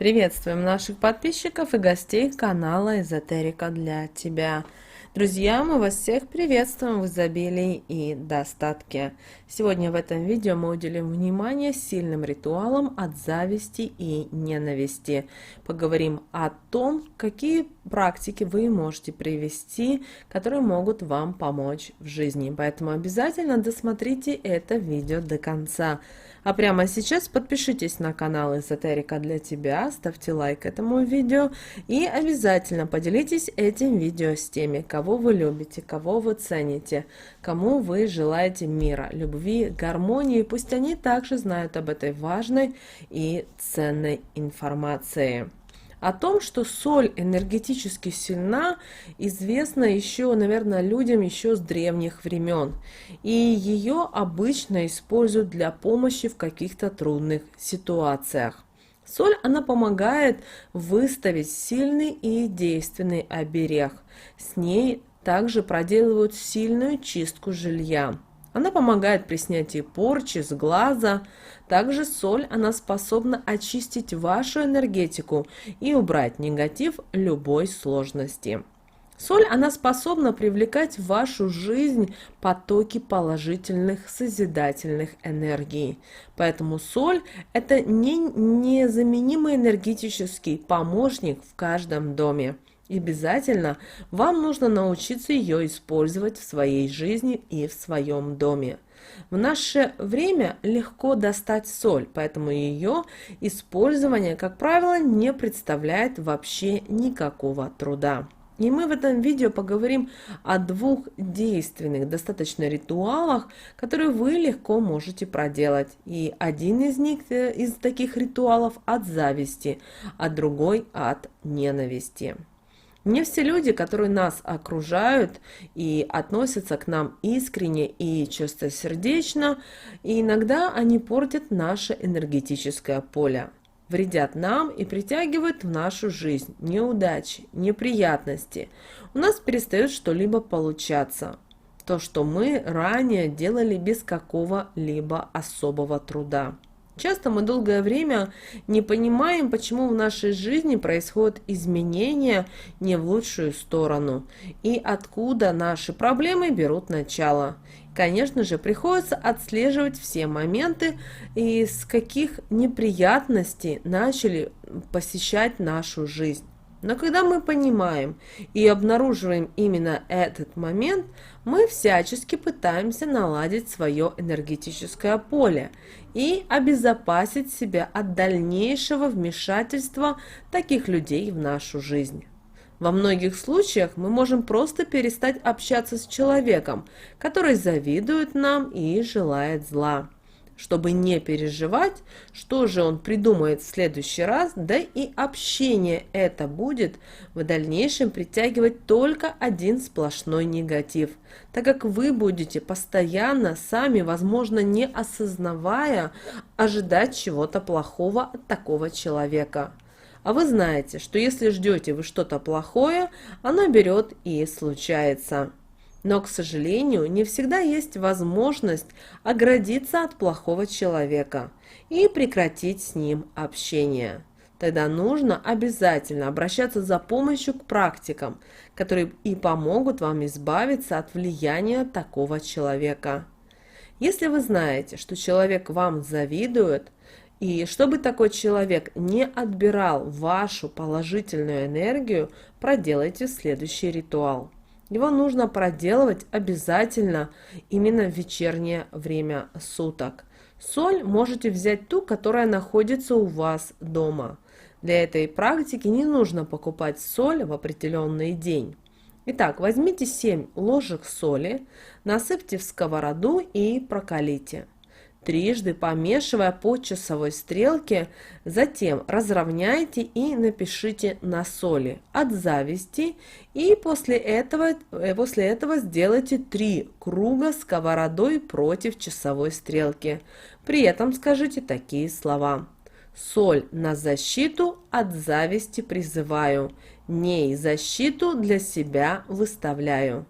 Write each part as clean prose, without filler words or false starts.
Приветствуем наших подписчиков и гостей канала Эзотерика для тебя. Друзья, мы вас всех приветствуем в изобилии и достатке. Сегодня в этом видео мы уделим внимание сильным ритуалам от зависти и ненависти. Поговорим о том, какие практики вы можете привести, которые могут вам помочь в жизни. Поэтому обязательно досмотрите это видео до конца. А прямо сейчас подпишитесь на канал Эзотерика для тебя, ставьте лайк этому видео и обязательно поделитесь этим видео с теми, кого вы любите, кого вы цените, кому вы желаете мира, любви, гармонии. Пусть они также знают об этой важной и ценной информации. О том, что соль энергетически сильна, известно еще, наверное, людям еще с древних времен. И ее обычно используют для помощи в каких-то трудных ситуациях. Соль, она помогает выставить сильный и действенный оберег. С ней также проделывают сильную чистку жилья. Она помогает при снятии порчи с глаза. Также соль, она способна очистить вашу энергетику и убрать негатив любой сложности. Соль, она способна привлекать в вашу жизнь потоки положительных, созидательных энергий. Поэтому соль – это незаменимый энергетический помощник в каждом доме. И обязательно вам нужно научиться ее использовать в своей жизни и в своем доме. В наше время легко достать соль, поэтому ее использование, как правило, не представляет вообще никакого труда. И мы в этом видео поговорим о двух действенных достаточно ритуалах, которые вы легко можете проделать. И один из них, из таких ритуалов, от зависти, а другой от ненависти. Не все люди, которые нас окружают и относятся к нам искренне и чистосердечно, и иногда они портят наше энергетическое поле, вредят нам и притягивают в нашу жизнь неудачи, неприятности. У нас перестает что-либо получаться. То, что мы ранее делали без какого-либо особого труда. Часто мы долгое время не понимаем, почему в нашей жизни происходят изменения не в лучшую сторону и откуда наши проблемы берут начало. Конечно же, приходится отслеживать все моменты, и с каких неприятностей начали посещать нашу жизнь. Но когда мы понимаем и обнаруживаем именно этот момент, мы всячески пытаемся наладить свое энергетическое поле и обезопасить себя от дальнейшего вмешательства таких людей в нашу жизнь. Во многих случаях мы можем просто перестать общаться с человеком, который завидует нам и желает зла, чтобы не переживать, что же он придумает в следующий раз, да и общение это будет в дальнейшем притягивать только один сплошной негатив, так как вы будете постоянно, сами, возможно, не осознавая, ожидать чего-то плохого от такого человека. А вы знаете, что если ждете вы что-то плохое, оно берет и случается. Но, к сожалению, не всегда есть возможность оградиться от плохого человека и прекратить с ним общение. Тогда нужно обязательно обращаться за помощью к практикам, которые и помогут вам избавиться от влияния такого человека. Если вы знаете, что человек вам завидует, и чтобы такой человек не отбирал вашу положительную энергию, проделайте следующий ритуал. Его нужно проделывать обязательно именно в вечернее время суток. Соль можете взять ту, которая находится у вас дома. Для этой практики не нужно покупать соль в определенный день. Итак, возьмите 7 ложек соли, насыпьте в сковороду и прокалите. Трижды помешивая по часовой стрелке, затем разровняйте и напишите на соли от зависти, и после этого сделайте 3 круга сковородой против часовой стрелки. При этом скажите такие слова: соль на защиту от зависти призываю, ней защиту для себя выставляю.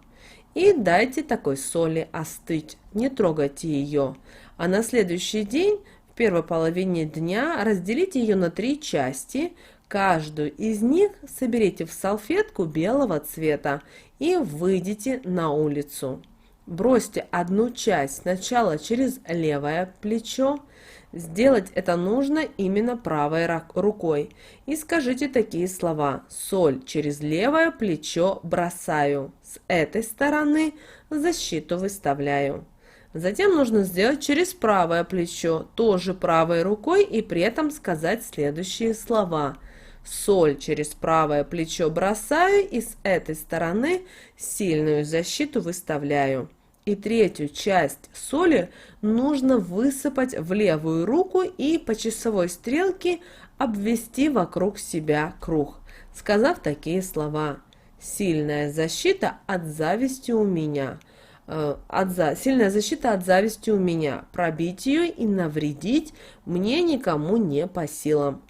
И дайте такой соли остыть, не трогайте ее. А на следующий день в первой половине дня разделите ее на 3 части. Каждую из них соберите в салфетку белого цвета и выйдите на улицу. Бросьте одну часть сначала через левое плечо. Сделать это нужно именно правой рукой. И скажите такие слова: соль через левое плечо бросаю, с этой стороны защиту выставляю. Затем нужно сделать через правое плечо, тоже правой рукой, и при этом сказать следующие слова: соль через правое плечо бросаю и с этой стороны сильную защиту выставляю. И третью часть соли нужно высыпать в левую руку и по часовой стрелке обвести вокруг себя круг, сказав такие слова: сильная защита от зависти у меня. Сильная защита от зависти у меня. Пробить ее и навредить мне никому не по силам.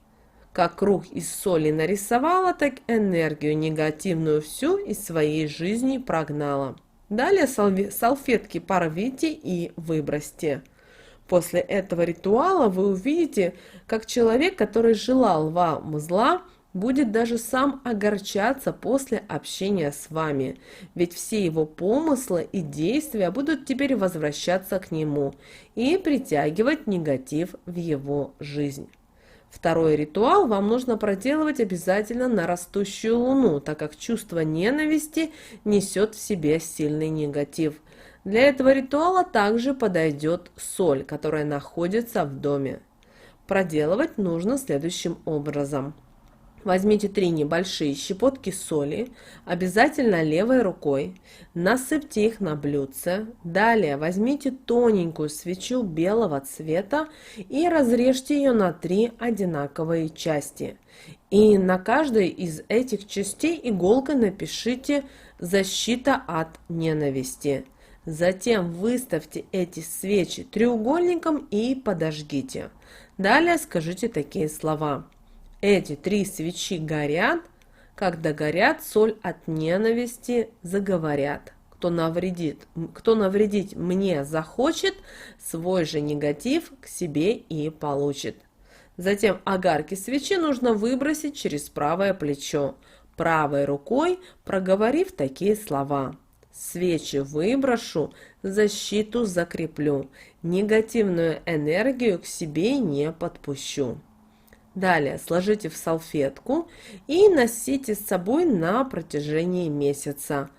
Как круг из соли нарисовала, так энергию негативную всю из своей жизни прогнала. Далее салфетки порвите и выбросьте. После этого ритуала вы увидите, как человек, который желал вам зла, будет даже сам огорчаться после общения с вами, ведь все его помыслы и действия будут теперь возвращаться к нему и притягивать негатив в его жизнь. Второй ритуал вам нужно проделывать обязательно на растущую луну, так как чувство ненависти несет в себе сильный негатив. Для этого ритуала также подойдет соль, которая находится в доме. Проделывать нужно следующим образом. Возьмите 3 небольшие щепотки соли, обязательно левой рукой, насыпьте их на блюдце. Далее возьмите тоненькую свечу белого цвета и разрежьте ее на 3 одинаковые части. И на каждой из этих частей иголкой напишите «Защита от ненависти». Затем выставьте эти свечи треугольником и подожгите. Далее скажите такие слова: эти 3 свечи горят, когда горят, соль от ненависти заговорят. Кто навредить мне захочет, свой же негатив к себе и получит. Затем огарки свечи нужно выбросить через правое плечо, правой рукой проговорив такие слова: свечи выброшу, защиту закреплю, негативную энергию к себе не подпущу. Далее сложите в салфетку и носите с собой на протяжении месяца.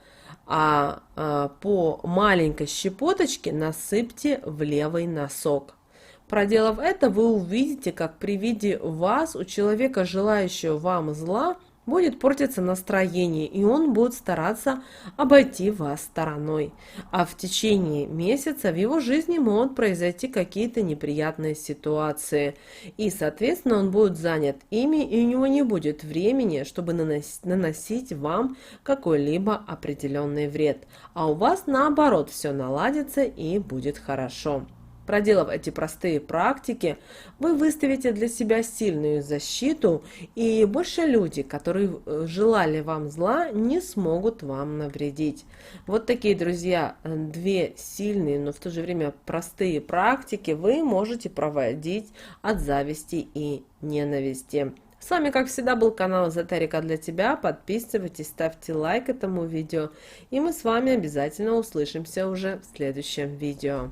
По маленькой щепоточке насыпьте в левый носок. Проделав это, вы увидите, как при виде вас у человека, желающего вам зла, будет портиться настроение, и он будет стараться обойти вас стороной. А в течение месяца в его жизни могут произойти какие-то неприятные ситуации. И, соответственно, он будет занят ими, и у него не будет времени, чтобы наносить вам какой-либо определенный вред. А у вас, наоборот, все наладится и будет хорошо. Проделав эти простые практики, вы выставите для себя сильную защиту, и больше люди, которые желали вам зла, не смогут вам навредить. Вот такие, друзья, 2 сильные, но в то же время простые практики вы можете проводить от зависти и ненависти. С вами, как всегда, был канал Эзотерика для тебя. Подписывайтесь, ставьте лайк этому видео, и мы с вами обязательно услышимся уже в следующем видео.